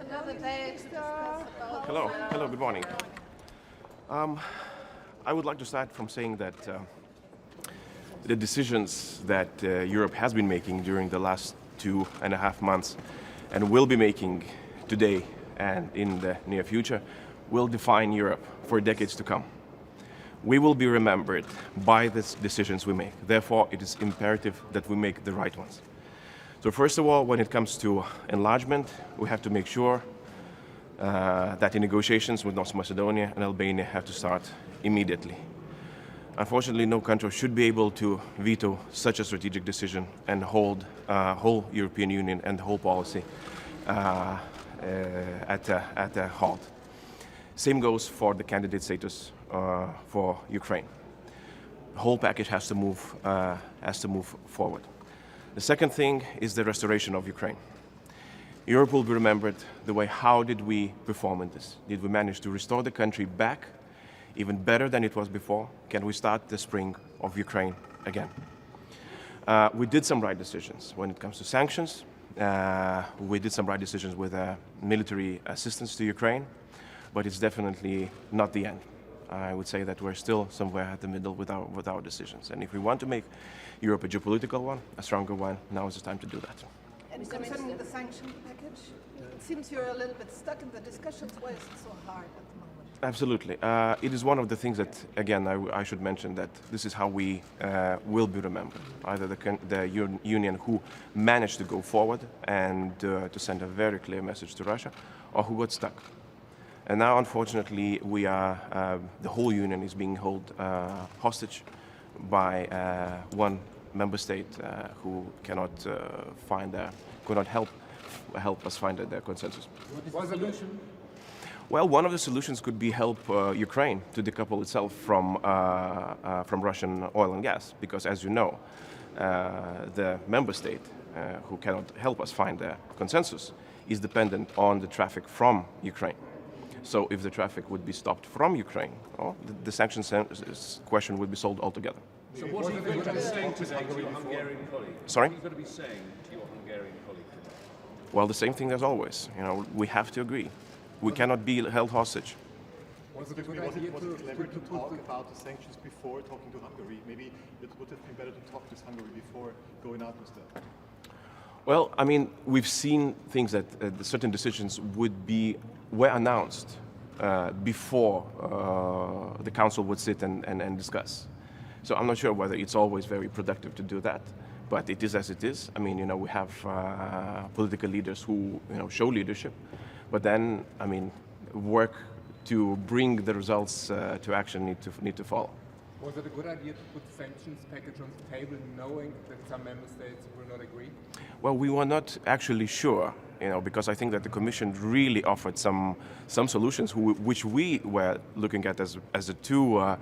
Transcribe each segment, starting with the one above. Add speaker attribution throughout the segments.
Speaker 1: another day to discuss about...
Speaker 2: Hello, good morning. I would like to start from saying that the decisions that Europe has been making during the last 2.5 months and will be making today and in the near future will define Europe for decades to come. We will be remembered by the decisions we make. Therefore, it is imperative that we make the right ones. So first of all, when it comes to enlargement, we have to make sure that the negotiations with North Macedonia and Albania have to start immediately. Unfortunately, no country should be able to veto such a strategic decision and hold whole European Union and the whole policy at a halt. Same goes for the candidate status for Ukraine. The whole package has to move forward. The second thing is the restoration of Ukraine. Europe will be remembered the way how did we perform in this? Did we manage to restore the country back even better than it was before? Can we start the spring of Ukraine again? We did some right decisions when it comes to sanctions. We did some right decisions with military assistance to Ukraine, but it's definitely not the end. I would say that we're still somewhere at the middle with our decisions. And if we want to make Europe a geopolitical one, a stronger one, now is the time to do that.
Speaker 1: And concerning the sanction package, it seems you're a little bit stuck in the discussions. Why is it so hard at the moment?
Speaker 2: Absolutely. It is one of the things that, again, I should mention that this is how we will be remembered. Either the Union who managed to go forward and to send a very clear message to Russia, or who got stuck. And now, unfortunately, the whole Union is being held hostage by one member state who cannot help us find their consensus.
Speaker 3: What is the solution?
Speaker 2: Well, one of the solutions could be help Ukraine to decouple itself from Russian oil and gas, because, as you know, the member state who cannot help us find their consensus is dependent on the traffic from Ukraine. So if the traffic would be stopped from Ukraine, the sanctions question would be solved altogether.
Speaker 3: So what are you going to be saying today to your Hungarian colleague?
Speaker 2: Sorry?
Speaker 3: What are you going to be saying to your Hungarian colleague today?
Speaker 2: Well, the same thing as always. We have to agree. We cannot be held hostage.
Speaker 4: Was it clever to talk about the sanctions before talking to Hungary? Maybe it would have been better to talk to Hungary before going out with that.
Speaker 2: Well, I mean, we've seen things that certain decisions were announced before the Council would sit and discuss. So I'm not sure whether it's always very productive to do that, but it is as it is. I mean, we have political leaders who, show leadership, but then, I mean, work to bring the results to action need to follow.
Speaker 5: Was it a good idea to put sanctions package on the table, knowing that some member states will not agree?
Speaker 2: Well, we were not actually sure, because I think that the Commission really offered some solutions which we were looking at as a too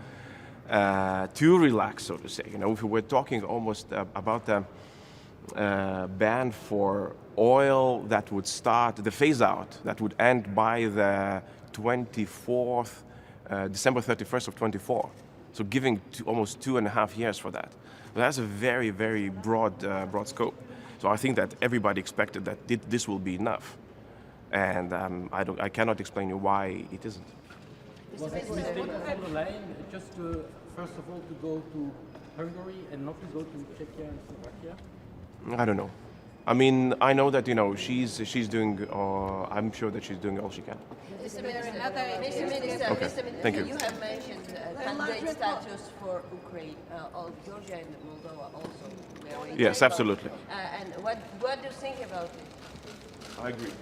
Speaker 2: relaxed, so to say. If we were talking almost about a ban for oil that would start the phase out that would end by the 24th, December 31st of 24. So giving almost 2.5 years for that. But that's a very, very broad scope. So I think that everybody expected that this will be enough. And I cannot explain you why it isn't.
Speaker 6: Was it a mistake on the line just first of all to go to Hungary and not to go to Czechia and Slovakia?
Speaker 2: I don't know. I mean, I know that she's doing. I'm sure that she's doing all she can.
Speaker 1: Mr. Minister,
Speaker 2: Okay. Thank you.
Speaker 7: You have mentioned candidate status for Ukraine, Georgia and Moldova also.
Speaker 2: Yes, absolutely.
Speaker 7: And what do you think about it?
Speaker 2: I agree.